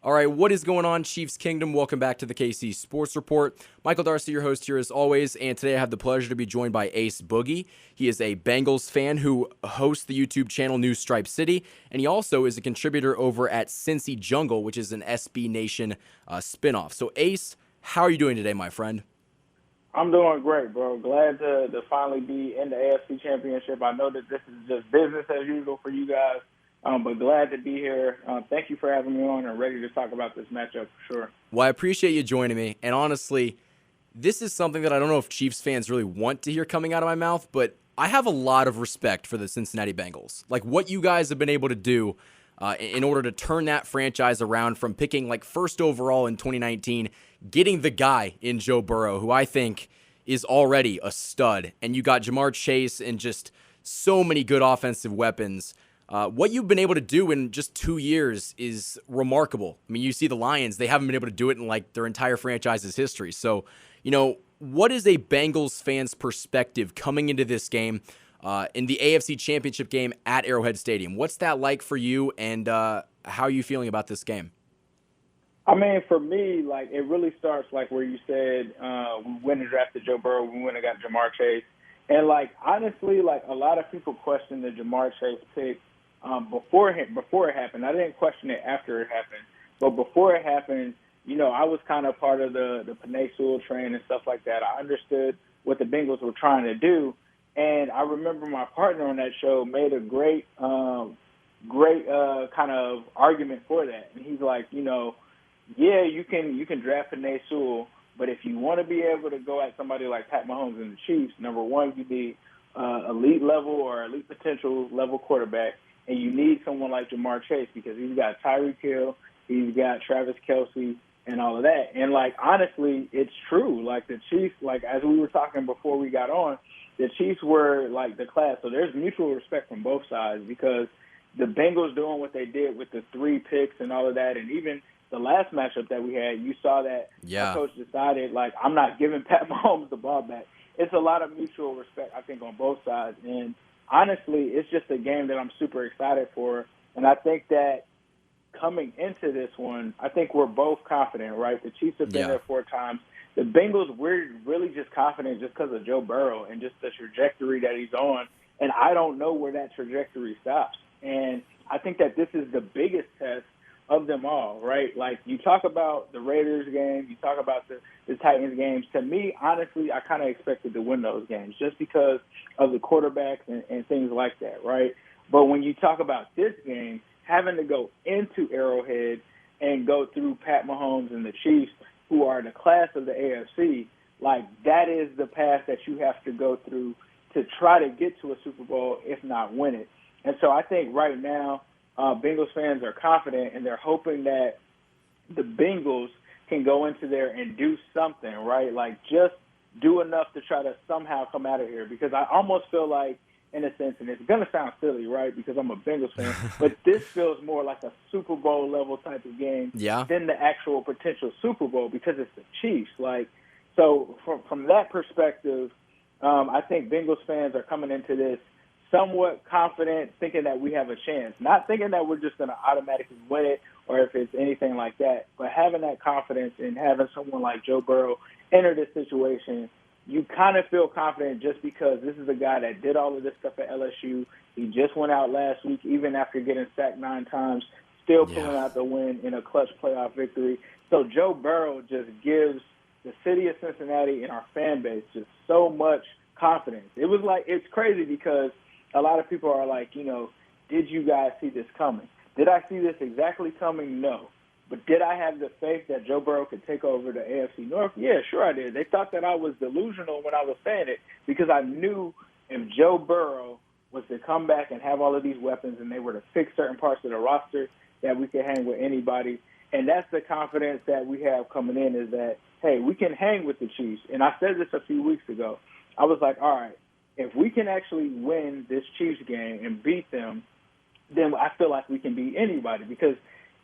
All right, what is going on, Chiefs Kingdom? Welcome back to the KC Sports Report. Michael Darcy, your host here as always, and today I have the pleasure to be joined by Ace Boogie. He is a Bengals fan who hosts the YouTube channel New Stripe City, and he also is a contributor over at Cincy Jungle, which is an SB Nation spinoff. So Ace, how are you doing today, my friend? I'm doing great, bro. Glad to finally be in the AFC Championship. I know that this is just business as usual for you guys. But glad to be here. Thank you for having me on and ready to talk about this matchup for sure. Well, I appreciate you joining me. And honestly, this is something that I don't know if Chiefs fans really want to hear coming out of my mouth, but I have a lot of respect for the Cincinnati Bengals. Like what you guys have been able to do in order to turn that franchise around from picking like first overall in 2019, getting the guy in Joe Burrow, who I think is already a stud. And you got Jamar Chase and just so many good offensive weapons. What you've been able to do in just 2 years is remarkable. I mean, you see the Lions, they haven't been able to do it in like their entire franchise's history. So, what is a Bengals fan's perspective coming into this game in the AFC Championship game at Arrowhead Stadium? What's that like for you, and how are you feeling about this game? I mean, for me, like it really starts like where you said we went and drafted Joe Burrow, we went and got Jamar Chase. And like honestly, like a lot of people question the Jamar Chase pick. Before it happened. I didn't question it after it happened. But before it happened, I was kind of part of the Penei Sewell train and stuff like that. I understood what the Bengals were trying to do. And I remember my partner on that show made a great kind of argument for that. And he's like, yeah, you can draft Penei Sewell, but if you want to be able to go at somebody like Pat Mahomes and the Chiefs, number one, you need elite level or elite potential level quarterback. And you need someone like Jamar Chase because he's got Tyreek Hill, he's got Travis Kelce, and all of that. And, like, honestly, it's true. Like, the Chiefs, like, as we were talking before we got on, the Chiefs were, like, the class. So there's mutual respect from both sides because the Bengals doing what they did with the 3 picks and all of that, and even the last matchup that we had, you saw that the coach decided, like, I'm not giving Pat Mahomes the ball back. It's a lot of mutual respect, I think, on both sides. And honestly, it's just a game that I'm super excited for. And I think that coming into this one, I think we're both confident, right? The Chiefs have been there 4 times. The Bengals, we're really just confident just because of Joe Burrow and just the trajectory that he's on. And I don't know where that trajectory stops. And I think that this is the biggest test of them all, right? Like, you talk about the Raiders game, you talk about the Titans games. To me, honestly, I kind of expected to win those games just because of the quarterbacks and things like that, right? But when you talk about this game, having to go into Arrowhead and go through Pat Mahomes and the Chiefs, who are the class of the AFC, like that is the path that you have to go through to try to get to a Super Bowl, if not win it. And so I think right now, Bengals fans are confident, and they're hoping that the Bengals can go into there and do something, right? Like just do enough to try to somehow come out of here. Because I almost feel like, in a sense, and it's going to sound silly, right, because I'm a Bengals fan, but this feels more like a Super Bowl level type of game than the actual potential Super Bowl because it's the Chiefs. Like, so from that perspective, I think Bengals fans are coming into this somewhat confident, thinking that we have a chance. Not thinking that we're just going to automatically win it or if it's anything like that, but having that confidence and having someone like Joe Burrow enter this situation, you kind of feel confident just because this is a guy that did all of this stuff at LSU. He just went out last week, even after getting sacked 9 times, still pulling out the win in a clutch playoff victory. So Joe Burrow just gives the city of Cincinnati and our fan base just so much confidence. It was like, it's crazy because a lot of people are like, did you guys see this coming? Did I see this exactly coming? No. But did I have the faith that Joe Burrow could take over the AFC North? Yeah, sure I did. They thought that I was delusional when I was saying it because I knew if Joe Burrow was to come back and have all of these weapons and they were to fix certain parts of the roster, that we could hang with anybody. And that's the confidence that we have coming in is that, hey, we can hang with the Chiefs. And I said this a few weeks ago. I was like, all right, if we can actually win this Chiefs game and beat them, then I feel like we can beat anybody because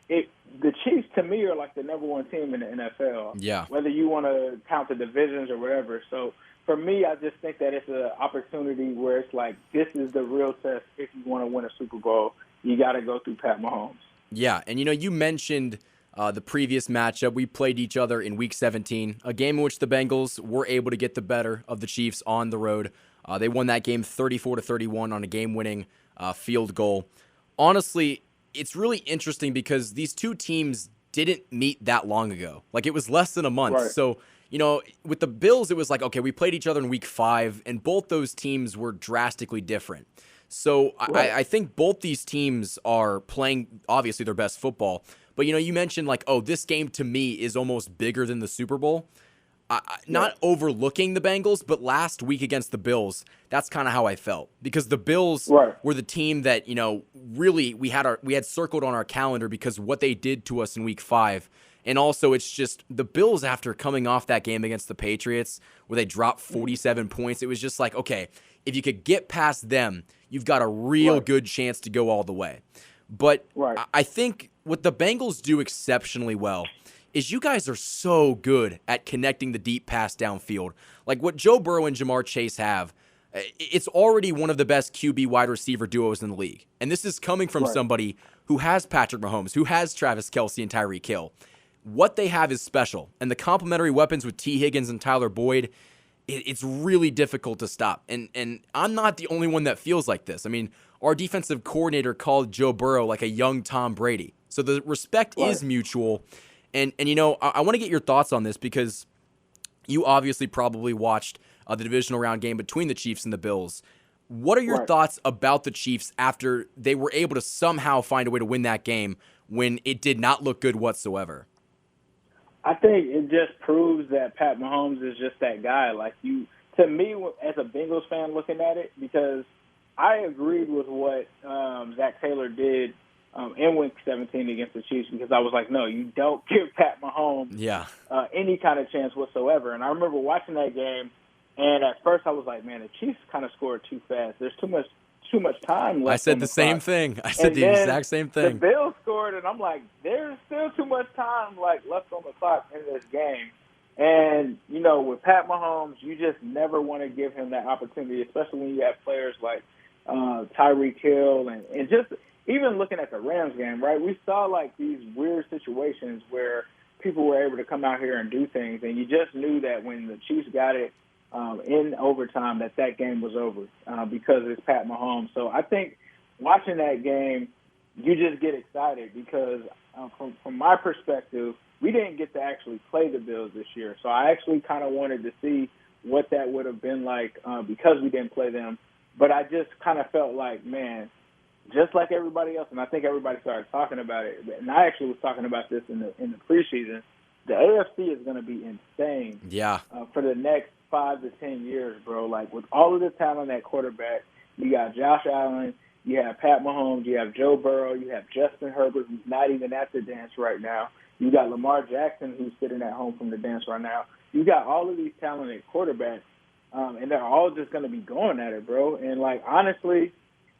the Chiefs, to me, are like the number 1 team in the NFL. Yeah. Whether you want to count the divisions or whatever. So for me, I just think that it's an opportunity where it's like this is the real test if you want to win a Super Bowl. You got to go through Pat Mahomes. Yeah, and you mentioned The previous matchup, we played each other in Week 17, a game in which the Bengals were able to get the better of the Chiefs on the road. They won that game 34-31 on a game-winning field goal. Honestly, it's really interesting because these two teams didn't meet that long ago. Like, it was less than a month. Right. So, with the Bills, it was like, okay, we played each other in Week 5, and both those teams were drastically different. So Right. I think both these teams are playing, obviously, their best football. But, you mentioned, like, oh, this game to me is almost bigger than the Super Bowl. Not overlooking the Bengals, but last week against the Bills, that's kind of how I felt. Because the Bills were the team that, really we had circled on our calendar because what they did to us in Week 5. And also, it's just the Bills, after coming off that game against the Patriots, where they dropped 47 points, it was just like, okay, if you could get past them, you've got a real good chance to go all the way. But I think what the Bengals do exceptionally well is you guys are so good at connecting the deep pass downfield. Like what Joe Burrow and Jamar Chase have, it's already one of the best QB wide receiver duos in the league. And this is coming from somebody who has Patrick Mahomes, who has Travis Kelce and Tyreek Hill. What they have is special. And the complementary weapons with T. Higgins and Tyler Boyd, it's really difficult to stop. And I'm not the only one that feels like this. I mean, our defensive coordinator called Joe Burrow like a young Tom Brady. So the respect is mutual. And I want to get your thoughts on this because you obviously probably watched the divisional round game between the Chiefs and the Bills. What are your thoughts about the Chiefs after they were able to somehow find a way to win that game when it did not look good whatsoever? I think it just proves that Pat Mahomes is just that guy. Like to me, as a Bengals fan looking at it, because I agreed with what Zach Taylor did in Week 17 against the Chiefs, because I was like, no, you don't give Pat Mahomes any kind of chance whatsoever. And I remember watching that game, and at first I was like, man, the Chiefs kind of scored too fast. There's too much time left. I said the same thing. I said the exact same thing. The Bills scored, and I'm like, there's still too much time left on the clock in this game. And, with Pat Mahomes, you just never want to give him that opportunity, especially when you have players like Tyreek Hill and just even looking at the Rams game, right? We saw these weird situations where people were able to come out here and do things, and you just knew that when the Chiefs got it in overtime, that game was over because it's Pat Mahomes. So I think watching that game, you just get excited because from my perspective, we didn't get to actually play the Bills this year. So I actually kind of wanted to see what that would have been like because we didn't play them. But I just kind of felt like, man, just like everybody else, and I think everybody started talking about it, and I actually was talking about this in the preseason, the AFC is going to be insane for the next 5 to 10 years, bro. Like, with all of the talent at quarterback, you got Josh Allen, you have Pat Mahomes, you have Joe Burrow, you have Justin Herbert, who's not even at the dance right now. You got Lamar Jackson, who's sitting at home from the dance right now. You got all of these talented quarterbacks, and they're all just going to be going at it, bro. And, honestly,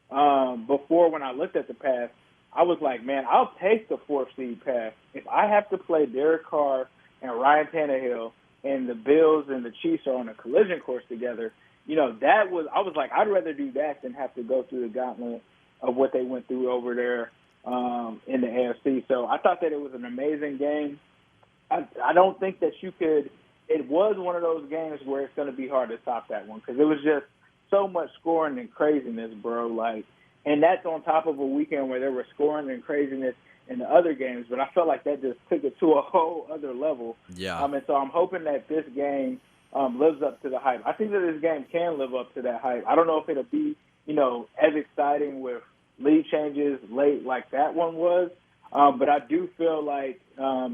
before when I looked at the path, I was like, man, I'll take the 4th seed path. If I have to play Derek Carr and Ryan Tannehill and the Bills and the Chiefs are on a collision course together, I was like, I'd rather do that than have to go through the gauntlet of what they went through over there in the AFC. So I thought that it was an amazing game. I don't think that it was one of those games where it's going to be hard to top that one because it was just so much scoring and craziness, bro. And that's on top of a weekend where there was scoring and craziness in the other games. But I felt like that just took it to a whole other level. Yeah. And so I'm hoping that this game lives up to the hype. I think that this game can live up to that hype. I don't know if it'll be, as exciting with lead changes late like that one was. But I do feel like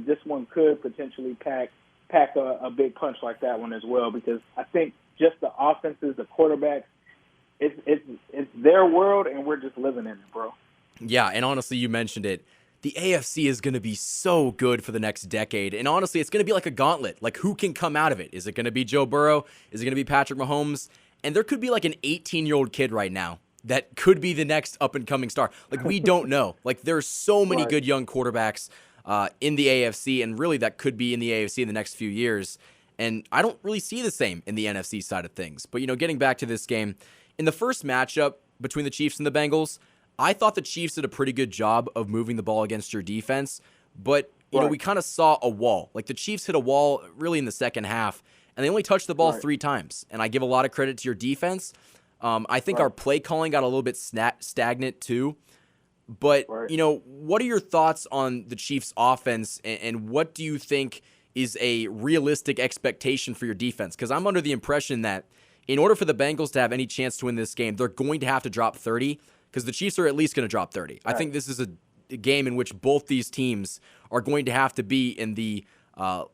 this one could potentially pack a big punch like that one as well, because I think just the offenses, the quarterbacks, it's their world, and we're just living in it, bro. Yeah, and honestly, you mentioned it. The AFC is going to be so good for the next decade, and honestly, it's going to be like a gauntlet. Like, who can come out of it? Is it going to be Joe Burrow? Is it going to be Patrick Mahomes? And there could be like an 18-year-old kid right now that could be the next up-and-coming star. Like, we don't know. Like, there's so many good young quarterbacks in the AFC, and really that could be in the AFC in the next few years. And I don't really see the same in the NFC side of things. But, getting back to this game, in the first matchup between the Chiefs and the Bengals, I thought the Chiefs did a pretty good job of moving the ball against your defense. But we kind of saw a wall. Like the Chiefs hit a wall really in the second half, and they only touched the ball 3 times. And I give a lot of credit to your defense. I think our play calling got a little bit stagnant too. But, what are your thoughts on the Chiefs' offense, and what do you think is a realistic expectation for your defense? Because I'm under the impression that in order for the Bengals to have any chance to win this game, they're going to have to drop 30, because the Chiefs are at least going to drop 30. I think this is a game in which both these teams are going to have to be in the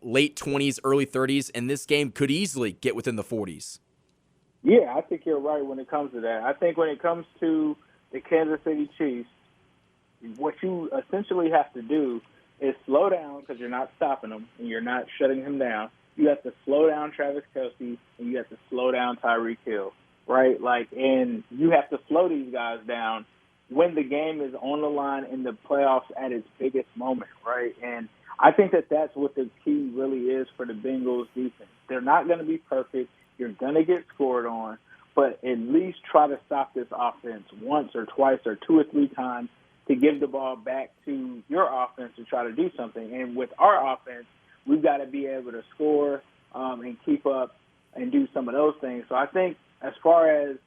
late 20s, early 30s, and this game could easily get within the 40s. Yeah, I think you're right when it comes to that. I think when it comes to the Kansas City Chiefs, what you essentially have to do is slow down, because you're not stopping him and you're not shutting him down. You have to slow down Travis Kelce and you have to slow down Tyreek Hill, right? And you have to slow these guys down when the game is on the line in the playoffs at its biggest moment, right? And I think that that's what the key really is for the Bengals defense. They're not going to be perfect. You're going to get scored on, but at least try to stop this offense once or twice or 2 or 3 times to give the ball back to your offense to try to do something. And with our offense, we've got to be able to score and keep up and do some of those things. So I think as far as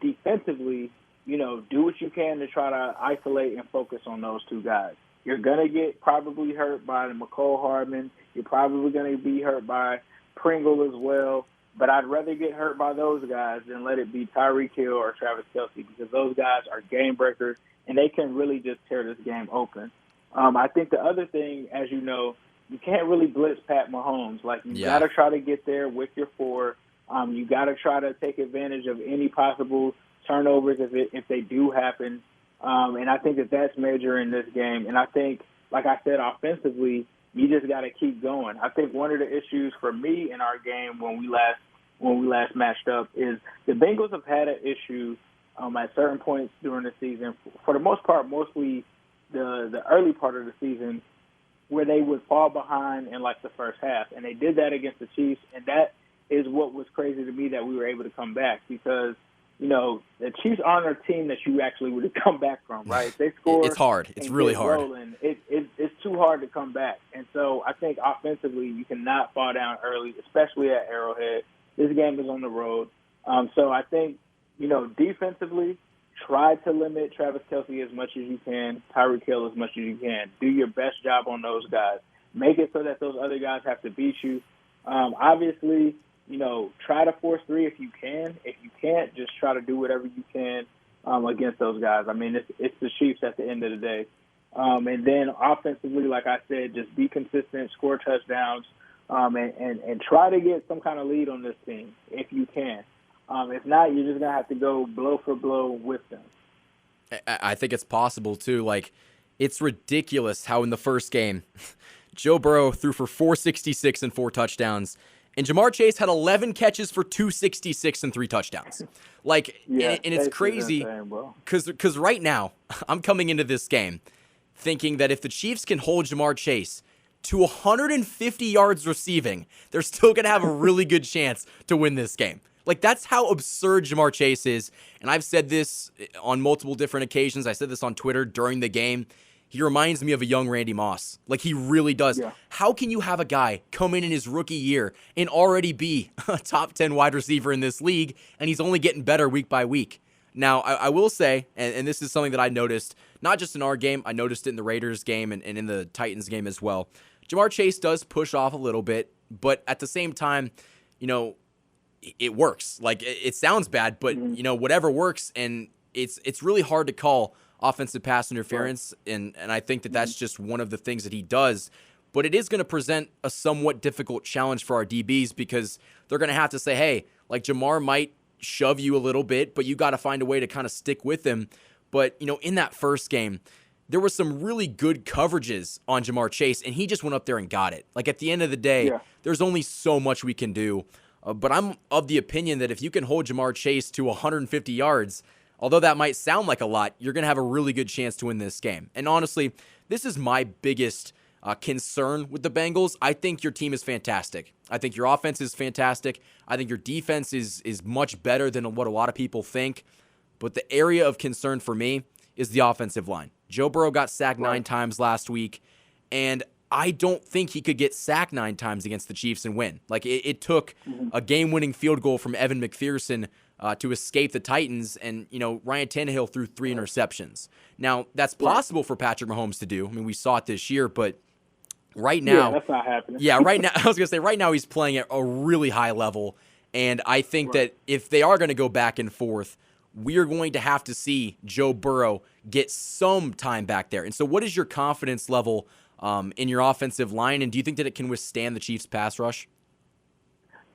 defensively, do what you can to try to isolate and focus on those 2 guys. You're going to get probably hurt by Mecole Hardman. You're probably going to be hurt by Pringle as well. But I'd rather get hurt by those guys than let it be Tyreek Hill or Travis Kelce, because those guys are game breakers, and they can really just tear this game open. I think the other thing, as you know, you can't really blitz Pat Mahomes. You got to try to get there with your 4. You got to try to take advantage of any possible turnovers if they do happen. And I think that that's major in this game. And I think, like I said, offensively, you just got to keep going. I think one of the issues for me in our game when we last matched up is the Bengals have had an issue at certain points during the season, for the most part, mostly the early part of the season, where they would fall behind in the first half. And they did that against the Chiefs, and that is what was crazy to me, that we were able to come back, because the Chiefs aren't a team that you actually would come back from, right? If they score, it's hard. It's really hard. Rolling, it's too hard to come back. And so I think offensively, you cannot fall down early, especially at Arrowhead. This game is on the road. So I think, defensively, try to limit Travis Kelce as much as you can, Tyreek Hill as much as you can. Do your best job on those guys. Make it so that those other guys have to beat you. Obviously, try to force 3 if you can. If you can't, just try to do whatever you can against those guys. I mean, it's the Chiefs at the end of the day. And then offensively, like I said, just be consistent, score touchdowns, and try to get some kind of lead on this team if you can. If not, you're just going to have to go blow for blow with them. I think it's possible, too. It's ridiculous how in the first game, Joe Burrow threw for 466 and 4 touchdowns, and Jamar Chase had 11 catches for 266 and 3 touchdowns. And it's crazy because right now, I'm coming into this game thinking that if the Chiefs can hold Jamar Chase to 150 yards receiving, they're still going to have a really good chance to win this game. That's how absurd Jamar Chase is. And I've said this on multiple different occasions. I said this on Twitter during the game. He reminds me of a young Randy Moss. He really does. Yeah. How can you have a guy come in his rookie year and already be a top 10 wide receiver in this league, and he's only getting better week by week? Now, I will say, and this is something that I noticed, not just in our game, I noticed it in the Raiders game and in the Titans game as well. Jamar Chase does push off a little bit, but at the same time, it works. It sounds bad, but whatever works, and it's really hard to call offensive pass interference, and I think that that's just one of the things that he does. But it is going to present a somewhat difficult challenge for our DBs, because they're going to have to say, hey, Jamar might shove you a little bit, but you got to find a way to kind of stick with him. But in that first game, there were some really good coverages on Jamar Chase, and he just went up there and got it. At the end of the day, there's only so much we can do. But I'm of the opinion that if you can hold Jamar Chase to 150 yards, although that might sound like a lot, you're going to have a really good chance to win this game. And honestly, this is my biggest concern with the Bengals. I think your team is fantastic. I think your offense is fantastic. I think your defense is much better than what a lot of people think. But the area of concern for me is the offensive line. Joe Burrow got sacked 9 times last week, and I don't think he could get sacked 9 times against the Chiefs and win. Like, it took a game-winning field goal from Evan McPherson to escape the Titans, and, Ryan Tannehill threw 3 interceptions. Now, that's possible for Patrick Mahomes to do. I mean, we saw it this year, but right now... Yeah, that's not happening. Yeah, right now, I was going to say, right now he's playing at a really high level, and I think that if they are going to go back and forth, we are going to have to see Joe Burrow get some time back there. And so what is your confidence level in your offensive line, and do you think that it can withstand the Chiefs' pass rush?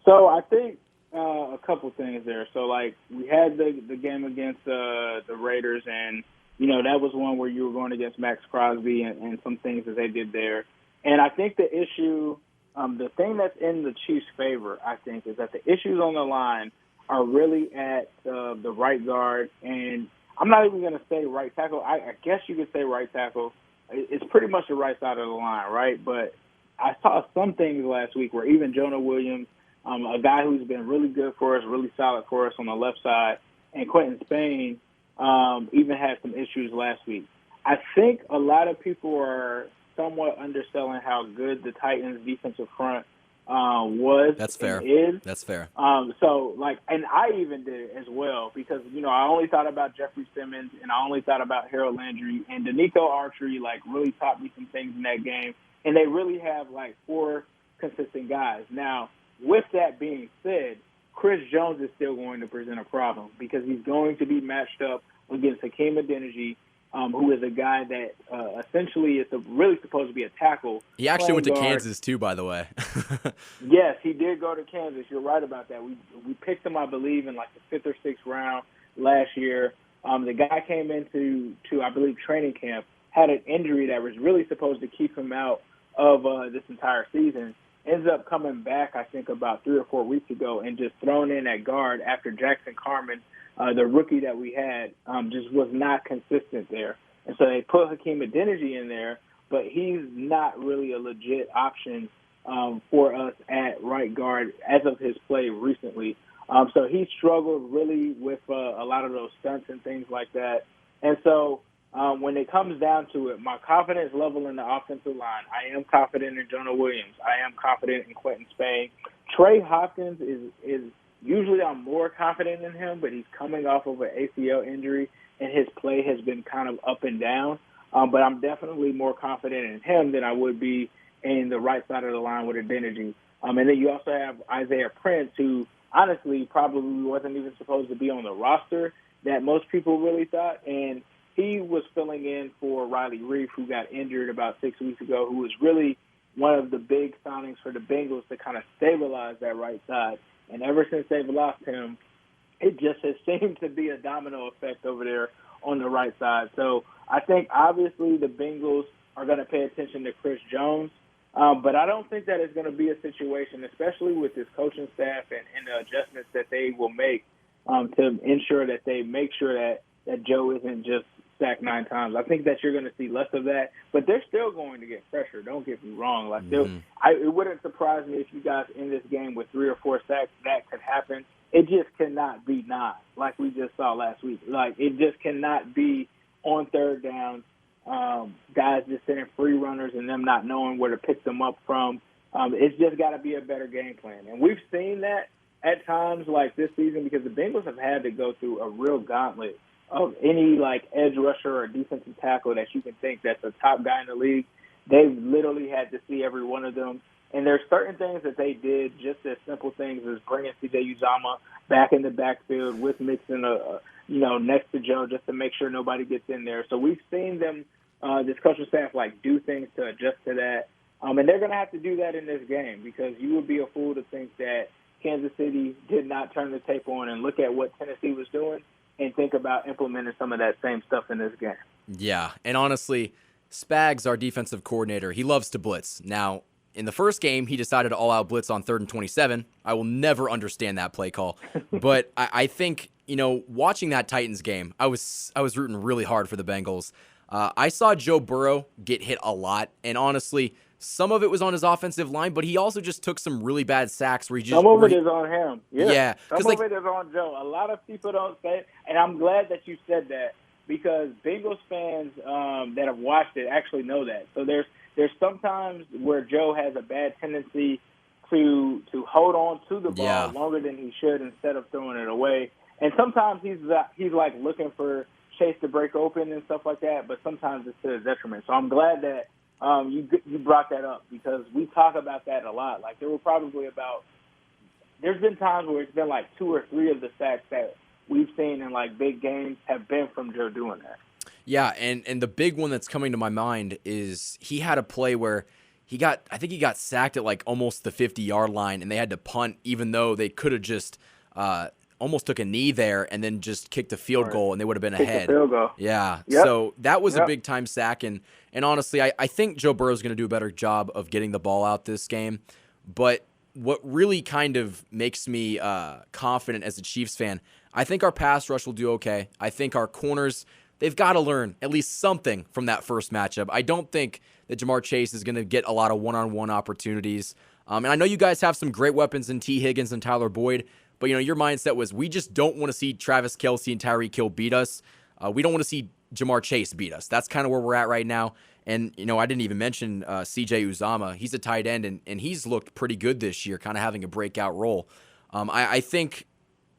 So I think a couple things there. So, like, we had the game against the Raiders, and, that was one where you were going against Max Crosby and some things that they did there. And I think the issue, the thing that's in the Chiefs' favor, I think, is that the issues on the line are really at the right guard, and I'm not even going to say right tackle. I guess you could say right tackle. It's pretty much the right side of the line, right? But I saw some things last week where even Jonah Williams, a guy who's been really good for us, really solid for us on the left side, and Quentin Spain even had some issues last week. I think a lot of people are somewhat underselling how good the Titans' defensive front was. That's fair. And is. That's fair. So, and I even did it as well because, I only thought about Jeffrey Simmons and I only thought about Harold Landry, and Danico Archery, really taught me some things in that game. And they really have, 4 consistent guys. Now, with that being said, Chris Jones is still going to present a problem because he's going to be matched up against Hakeem Adeniji, who is a guy that essentially is really supposed to be a tackle. He actually went to Kansas, too, by the way. Yes, he did go to Kansas. You're right about that. We picked him, I believe, in the 5th or 6th round last year. The guy came into, I believe, training camp, had an injury that was really supposed to keep him out of this entire season. Ends up coming back, I think, about 3 or 4 weeks ago and just thrown in at guard after Jackson Carman, the rookie that we had, just was not consistent there. And so they put Hakeem Adeniji in there, but he's not really a legit option for us at right guard as of his play recently. So he struggled really with a lot of those stunts and things like that. And so when it comes down to it, my confidence level in the offensive line, I am confident in Jonah Williams. I am confident in Quentin Spain. Trey Hopkins is usually I'm more confident in him, but he's coming off of an ACL injury, and his play has been kind of up and down. But I'm definitely more confident in him than I would be in the right side of the line with Adeniji. And then you also have Isaiah Prince, who honestly probably wasn't even supposed to be on the roster that most people really thought. And he was filling in for Riley Reef, who got injured about 6 weeks ago, who was really one of the big signings for the Bengals to kind of stabilize that right side. And ever since they've lost him, it just has seemed to be a domino effect over there on the right side. So I think obviously the Bengals are going to pay attention to Chris Jones, but I don't think that it's going to be a situation, especially with this coaching staff and the adjustments that they will make to ensure that they make sure that Joe isn't just sacked 9 times. I think that you're going to see less of that, but they're still going to get pressure. Don't get me wrong. It wouldn't surprise me if you guys in this game with 3 or 4 sacks, that could happen. It just cannot be 9, like we just saw last week. It just cannot be on 3rd down, guys just sending free runners and them not knowing where to pick them up from. It's just got to be a better game plan. And we've seen that at times like this season because the Bengals have had to go through a real gauntlet of any edge rusher or defensive tackle that you can think that's a top guy in the league. They've literally had to see every one of them. And there's certain things that they did, just as simple things as bringing C.J. Uzomah back in the backfield with Mixon, next to Joe just to make sure nobody gets in there. So we've seen them, this coaching staff, do things to adjust to that. And they're going to have to do that in this game because you would be a fool to think that Kansas City did not turn the tape on and look at what Tennessee was doing and think about implementing some of that same stuff in this game. Yeah, and honestly, Spags, our defensive coordinator, he loves to blitz. Now, in the first game, he decided to all-out blitz on 3rd and 27. I will never understand that play call. But I think, watching that Titans game, I was rooting really hard for the Bengals. I saw Joe Burrow get hit a lot, and honestly, some of it was on his offensive line, but he also just took some really bad sacks where he just... Some of it is on him. Yeah. Some of it is on Joe. A lot of people don't say it, and I'm glad that you said that because Bengals fans that have watched it actually know that. So there's there's sometimes where Joe has a bad tendency to hold on to the ball longer than he should instead of throwing it away. And sometimes he's like looking for Chase to break open and stuff like that, but sometimes it's to his detriment. So I'm glad that you brought that up because we talk about that a lot. Like there's been times where it's been like 2 or 3 of the sacks that we've seen in like big games have been from Joe doing that. Yeah, and the big one that's coming to my mind is he had a play where I think he got sacked at like almost the 50-yard line, and they had to punt even though they could have just almost took a knee there and then just kicked a field goal, and they would have been ahead. Field goal. Yeah, so that was a big-time sack, and honestly, I think Joe Burrow is going to do a better job of getting the ball out this game, but what really kind of makes me confident as a Chiefs fan, I think our pass rush will do okay. I think our corners, they've got to learn at least something from that first matchup. I don't think that Jamar Chase is going to get a lot of one-on-one opportunities. And I know you guys have some great weapons in T. Higgins and Tyler Boyd, but your mindset was we just don't want to see Travis Kelce and Tyreek Hill beat us. We don't want to see Jamar Chase beat us. That's kind of where we're at right now. And, I didn't even mention C.J. Uzomah. He's a tight end, and he's looked pretty good this year, kind of having a breakout role. I think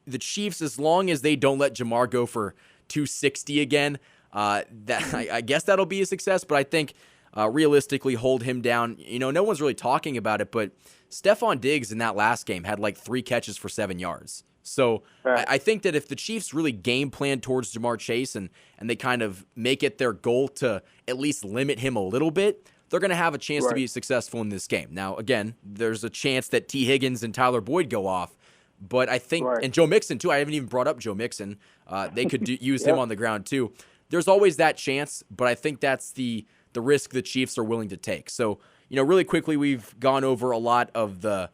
the Chiefs, as long as they don't let Jamar go for 260 again, I guess that'll be a success. But I think realistically hold him down. No one's really talking about it, but Stephon Diggs in that last game had like 3 catches for 7 yards. So I think that if the Chiefs really game plan towards Jamar Chase and they kind of make it their goal to at least limit him a little bit, they're going to have a chance to be successful in this game. Now, again, there's a chance that T. Higgins and Tyler Boyd go off, but I think, and Joe Mixon too, I haven't even brought up Joe Mixon. They could use him on the ground too. There's always that chance, but I think that's the risk the Chiefs are willing to take. So, really quickly, we've gone over a lot of the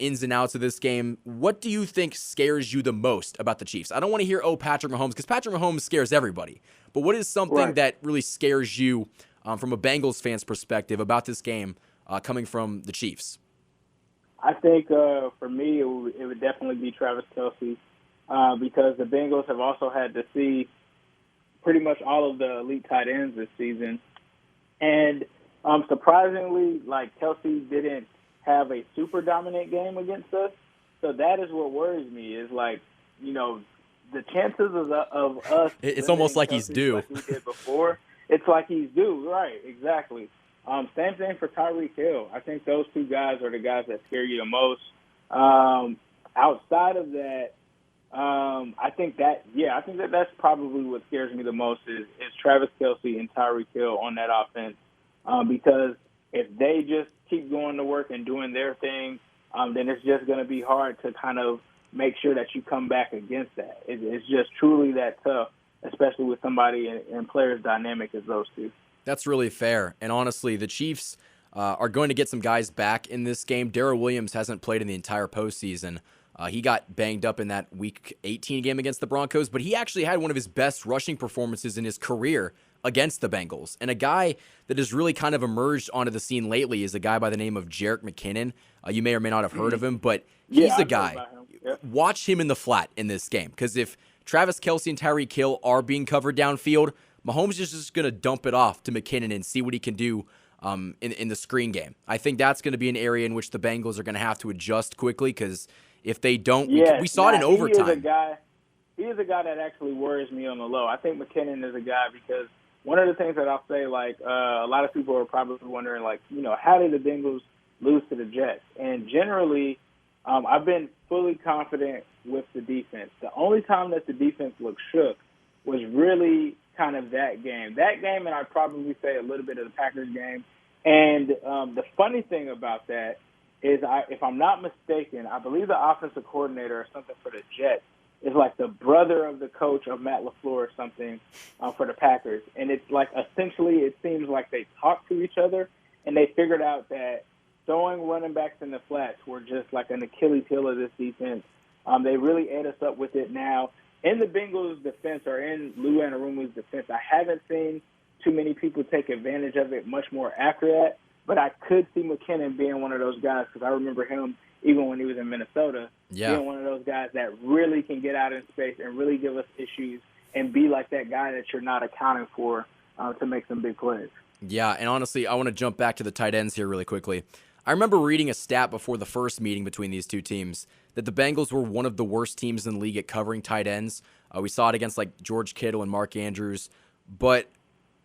ins and outs of this game. What do you think scares you the most about the Chiefs? I don't want to hear, Patrick Mahomes, because Patrick Mahomes scares everybody. But what is something that really scares you from a Bengals fan's perspective about this game coming from the Chiefs? I think for me, it would definitely be Travis Kelce because the Bengals have also had to see pretty much all of the elite tight ends this season. And surprisingly, like Kelce didn't have a super dominant game against us. So that is what worries me is like, the chances of us. It's almost like he's due. Like we did before. It's like he's due. Right. Exactly. Same thing for Tyreek Hill. I think those 2 guys are the guys that scare you the most. Outside of that, I think that's probably what scares me the most is Travis Kelce and Tyreek Hill on that offense. Because if they just keep going to work and doing their thing, then it's just going to be hard to kind of make sure that you come back against that. It's just truly that tough, especially with somebody and players dynamic as those 2. That's really fair. And honestly, the Chiefs are going to get some guys back in this game. Darrell Williams hasn't played in the entire postseason. He got banged up in that Week 18 game against the Broncos, but he actually had one of his best rushing performances in his career against the Bengals. And a guy that has really kind of emerged onto the scene lately is a guy by the name of Jerick McKinnon. You may or may not have heard of him, but he's a guy. Watch him in the flat in this game, because if Travis Kelce and Tyreek Hill are being covered downfield, Mahomes is just going to dump it off to McKinnon and see what he can do in the screen game. I think that's going to be an area in which the Bengals are going to have to adjust quickly, because if they don't, we saw it in overtime. He is a guy that actually worries me on the low. I think McKinnon is a guy because one of the things that I'll say, like a lot of people are probably wondering, like, how did the Bengals lose to the Jets? And generally, I've been fully confident with the defense. The only time that the defense looked shook was really kind of that game. That game, and I'd probably say a little bit of the Packers game. And the funny thing about that is, if I'm not mistaken, I believe the offensive coordinator or something for the Jets is like the brother of the coach of Matt LaFleur or something for the Packers. And it's like essentially it seems like they talked to each other and they figured out that throwing running backs in the flats were just like an Achilles heel of this defense. They really ate us up with it now. In the Bengals' defense, or in Lou Anarumo's defense, I haven't seen too many people take advantage of it much more after that, but I could see McKinnon being one of those guys because I remember him even when he was in Minnesota, being one of those guys that really can get out in space and really give us issues and be like that guy that you're not accounting for to make some big plays. Yeah, and honestly, I want to jump back to the tight ends here really quickly. I remember reading a stat before the first meeting between these two teams that the Bengals were one of the worst teams in the league at covering tight ends. We saw it against like George Kittle and Mark Andrews. But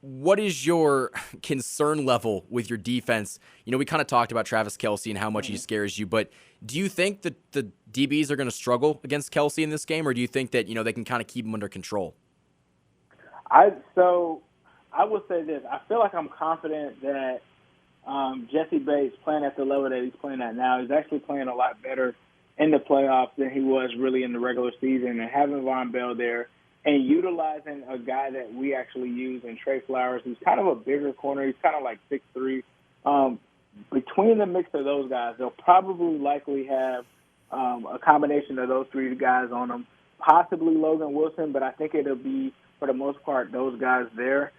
what is your concern level with your defense? You know, we kind of talked about Travis Kelce and how much he scares you, but do you think that the DBs are going to struggle against Kelce in this game, or do you think that, you know, they can kind of keep him under control? So I would say this. I feel like I'm confident that Jesse Bates playing at the level that he's playing at now, he's actually playing a lot better in the playoffs than he was really in the regular season. And having Von Bell there and utilizing a guy that we actually use in Trey Flowers, who's kind of a bigger corner. He's kind of like 6'3". Between the mix of those guys, they'll probably likely have a combination of those three guys on them, possibly Logan Wilson, but I think it'll be, for the most part, those guys there.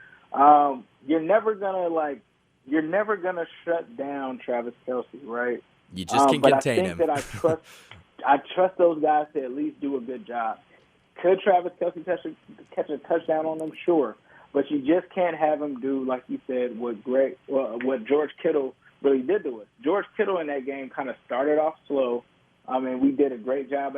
You're never gonna shut down Travis Kelce, right? You just can contain him. But I think that I trust those guys to at least do a good job. Could Travis Kelce catch a touchdown on them? Sure, but you just can't have him do, like you said, what George Kittle really did to us. George Kittle in that game kind of started off slow. I mean, we did a great job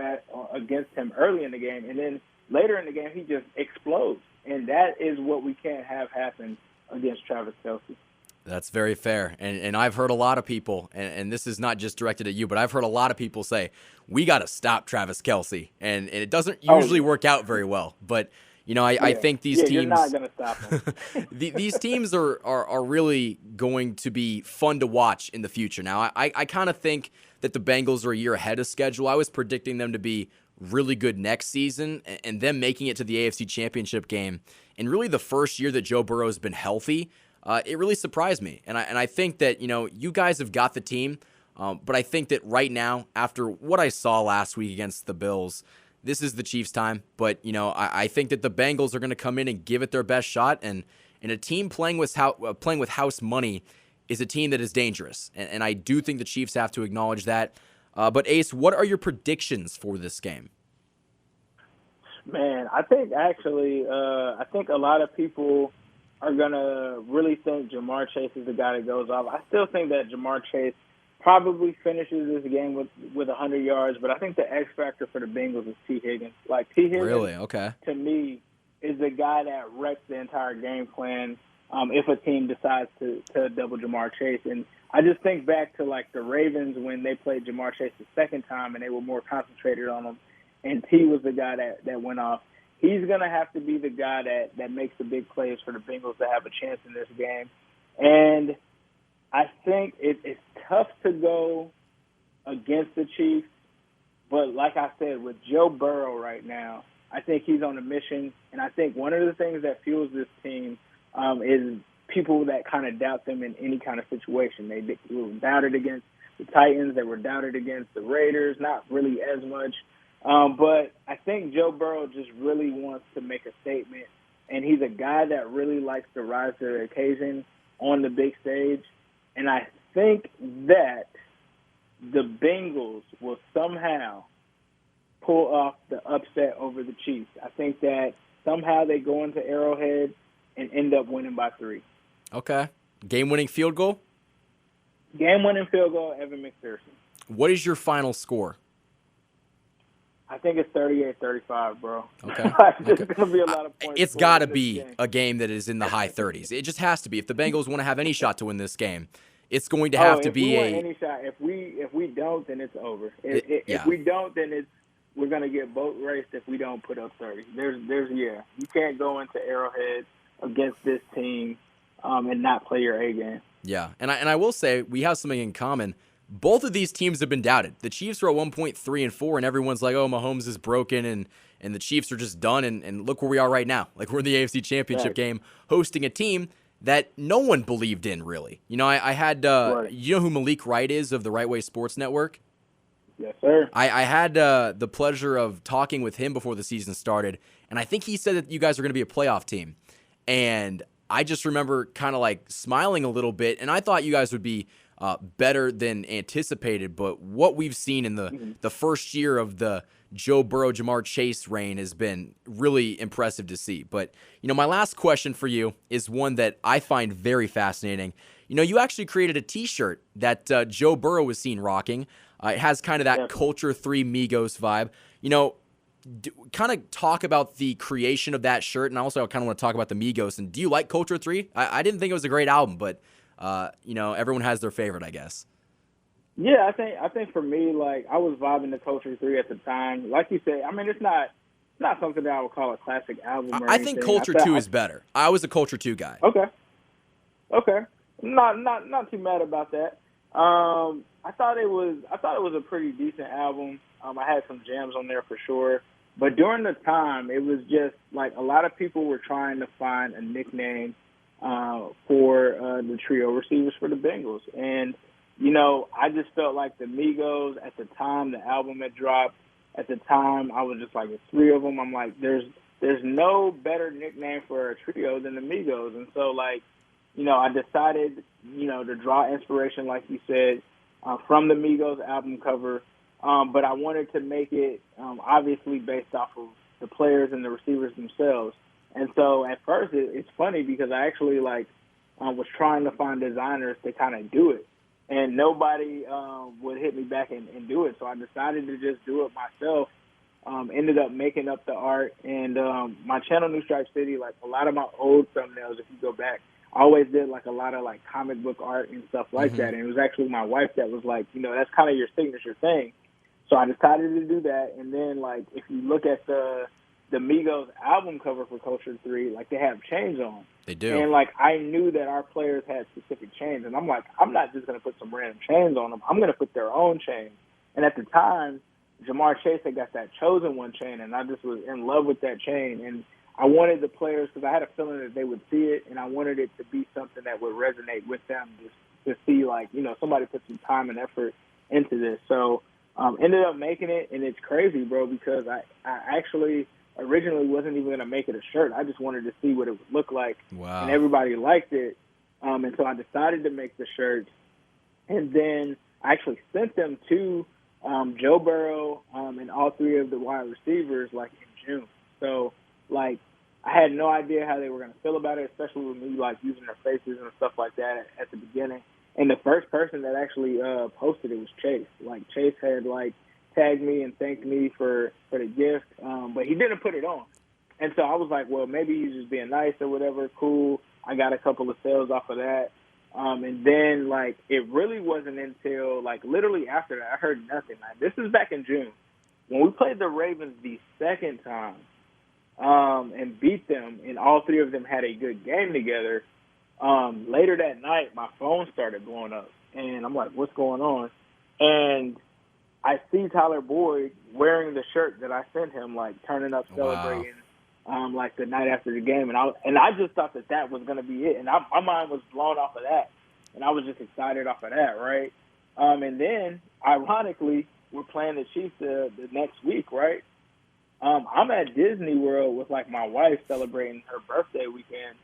against him early in the game, and then later in the game he just explodes, and that is what we can't have happen against Travis Kelce. That's very fair. And I've heard a lot of people, and this is not just directed at you, but I've heard a lot of people say, we got to stop Travis Kelce. And it doesn't usually work out very well. But, you know, I think these teams... You're not going to stop him. These teams are really going to be fun to watch in the future. Now, I kind of think that the Bengals are a year ahead of schedule. I was predicting them to be really good next season and them making it to the AFC Championship game. And really the first year that Joe Burrow has been healthy, it really surprised me. And I think that, you know, you guys have got the team, but I think that right now, after what I saw last week against the Bills, this is the Chiefs' time. But, you know, I think that the Bengals are going to come in and give it their best shot. And a team playing with house money is a team that is dangerous. And I do think the Chiefs have to acknowledge that. But, Ace, what are your predictions for this game? Man, I think a lot of people are going to really think Jamar Chase is the guy that goes off. I still think that Jamar Chase probably finishes this game with 100 yards, but I think the X factor for the Bengals is T. Higgins. Like, T. Higgins, really? Okay, to me, is the guy that wrecks the entire game plan if a team decides to double Jamar Chase. And I just think back to, like, the Ravens when they played Jamar Chase the second time and they were more concentrated on him, and T was the guy that went off. He's going to have to be the guy that makes the big plays for the Bengals to have a chance in this game. And I think it's tough to go against the Chiefs, but like I said, with Joe Burrow right now, I think he's on a mission. And I think one of the things that fuels this team is people that kind of doubt them in any kind of situation. They were doubted against the Titans. They were doubted against the Raiders, not really as much. But I think Joe Burrow just really wants to make a statement, and he's a guy that really likes to rise to the occasion on the big stage. And I think that the Bengals will somehow pull off the upset over the Chiefs. I think that somehow they go into Arrowhead and end up winning by 3. Okay. Game-winning field goal? Game-winning field goal, Evan McPherson. What is your final score? I think it's 38-35, bro. Okay. There's going to be a lot of points. It's got to be a game that is in the high 30s. It just has to be. If the Bengals want to have any shot to win this game, it's going to have to be any shot. If we don't, then it's over. If we don't, then we're going to get boat raced if we don't put up 30. You can't go into Arrowhead against this team and not play your A game. Yeah, and I will say we have something in common. Both of these teams have been doubted. The Chiefs are at 1.3-4, and everyone's like, oh, Mahomes is broken, and the Chiefs are just done, and look where we are right now. Like, we're in the AFC Championship game hosting a team that no one believed in, really. You know, I had, you know who Malik Wright is of the Right Way Sports Network? Yes, sir. I had the pleasure of talking with him before the season started, and I think he said that you guys are going to be a playoff team. And I just remember kind of like smiling a little bit, and I thought you guys would be better than anticipated. But what we've seen in the first year of the Joe Burrow, Jamar Chase reign has been really impressive to see. But, my last question for you is one that I find very fascinating. You actually created a T-shirt that Joe Burrow was seen rocking. It has kind of that Definitely. Culture 3 Migos vibe. Kind of talk about the creation of that shirt, and also I kind of want to talk about the Migos. And do you like Culture 3? I didn't think it was a great album, but, everyone has their favorite, I guess. Yeah, I think for me, like, I was vibing to Culture 3 at the time. Like you said, I mean, it's not something that I would call a classic album or I anything. think Culture 2 is better. I was a Culture 2 guy. Okay. Not too mad about that. I thought it was a pretty decent album. I had some jams on there for sure. But during the time, it was just like a lot of people were trying to find a nickname for the trio receivers for the Bengals. And, I just felt like the Migos at the time, the album had dropped. At the time, I was just like, it's three of them. I'm like, there's no better nickname for a trio than the Migos. And so, like, I decided, to draw inspiration, like you said, from the Migos album cover. But I wanted to make it obviously based off of the players and the receivers themselves. And so at first it's funny because I actually was trying to find designers to kind of do it. And nobody would hit me back and do it. So I decided to just do it myself. Ended up making up the art. And my channel, New Stripe City, like a lot of my old thumbnails, if you go back, I always did like a lot of like comic book art and stuff like that. And it was actually my wife that was like, that's kind of your signature thing. So I decided to do that. And then, like, if you look at the Migos album cover for Culture 3, like, they have chains on. They do. And, like, I knew that our players had specific chains. And I'm like, I'm not just going to put some random chains on them. I'm going to put their own chains. And at the time, Jamar Chase had got that Chosen One chain, and I just was in love with that chain. And I wanted the players, because I had a feeling that they would see it, and I wanted it to be something that would resonate with them, just to see, like, somebody put some time and effort into this. So ended up making it, and it's crazy, bro, because I actually originally wasn't even going to make it a shirt. I just wanted to see what it would look like. Wow. And everybody liked it. And so I decided to make the shirt. And then I actually sent them to Joe Burrow and all three of the wide receivers, like, in June. So, like, I had no idea how they were going to feel about it, especially with me, like, using their faces and stuff like that at the beginning. And the first person that actually posted it was Chase. Like, Chase had, like, tagged me and thanked me for the gift, but he didn't put it on. And so I was like, well, maybe he's just being nice or whatever. Cool. I got a couple of sales off of that. And then, like, it really wasn't until, like, literally after that, I heard nothing. Like, this is back in June. When we played the Ravens the second time and beat them, and all three of them had a good game together, later that night, my phone started blowing up. And I'm like, what's going on? And I see Tyler Boyd wearing the shirt that I sent him, like, turning up, celebrating, like, the night after the game. And I just thought that was going to be it. And my mind was blown off of that. And I was just excited off of that, right? And then, ironically, we're playing the Chiefs the next week, right? I'm at Disney World with, like, my wife celebrating her birthday weekend.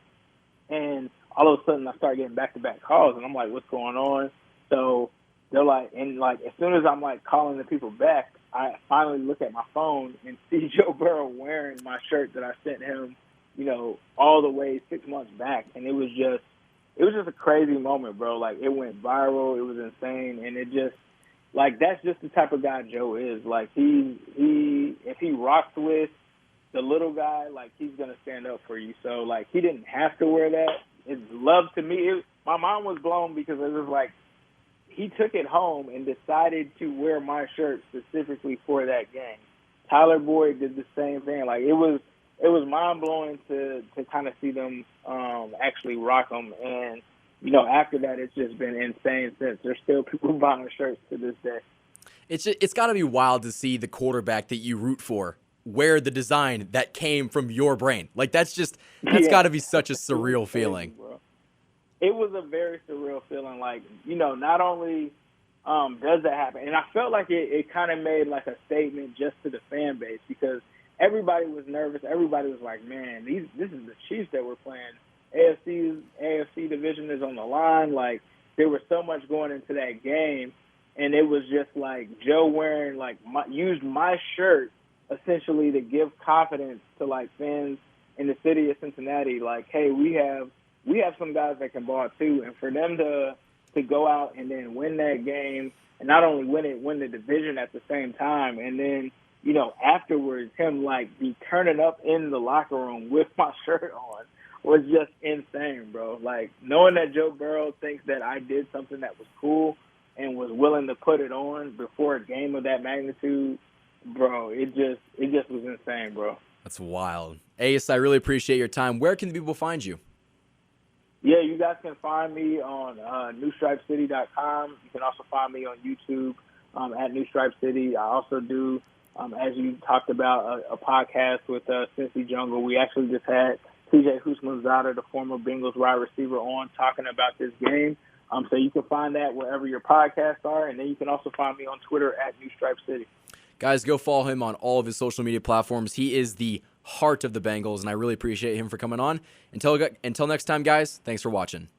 And all of a sudden, I start getting back-to-back calls. And I'm like, what's going on? So they're like, and, like, as soon as I'm, like, calling the people back, I finally look at my phone and see Joe Burrow wearing my shirt that I sent him, all the way 6 months back. And it was just a crazy moment, bro. Like, it went viral. It was insane. And it just, like, that's just the type of guy Joe is. Like, if he rocks with the little guy, like, he's going to stand up for you. So, like, he didn't have to wear that. It's love to me. My mind was blown because it was like, he took it home and decided to wear my shirt specifically for that game. Tyler Boyd did the same thing. Like, it was mind blowing to kind of see them actually rock them. And after that, it's just been insane since. There's still people buying shirts to this day. It's got to be wild to see the quarterback that you root for wear the design that came from your brain. Like, that's got to be such a surreal feeling. Bro. It was a very surreal feeling. Like, not only does that happen, and I felt like it kind of made like a statement just to the fan base because everybody was nervous. Everybody was like, man, this is the Chiefs that we're playing. AFC division is on the line. Like, there was so much going into that game, and it was just like Joe wearing, like, used my shirt essentially to give confidence to like fans in the city of Cincinnati, like, hey, we have some guys that can ball too, and for them to go out and then win that game, and not only win the division at the same time, and then afterwards him like be turning up in the locker room with my shirt on was just insane, bro. Like knowing that Joe Burrow thinks that I did something that was cool and was willing to put it on before a game of that magnitude, bro, it just was insane, bro. That's wild. Ace, I really appreciate your time. Where can people find you? Yeah, you guys can find me on newstripecity.com. You can also find me on YouTube at New Stripe City. I also do, as you talked about, a podcast with Cincy Jungle. We actually just had TJ Husmanzada, the former Bengals wide receiver, on talking about this game. So you can find that wherever your podcasts are, and then you can also find me on Twitter at New Stripe City. Guys, go follow him on all of his social media platforms. He is the heart of the Bengals, and I really appreciate him for coming on. Until next time, guys, thanks for watching.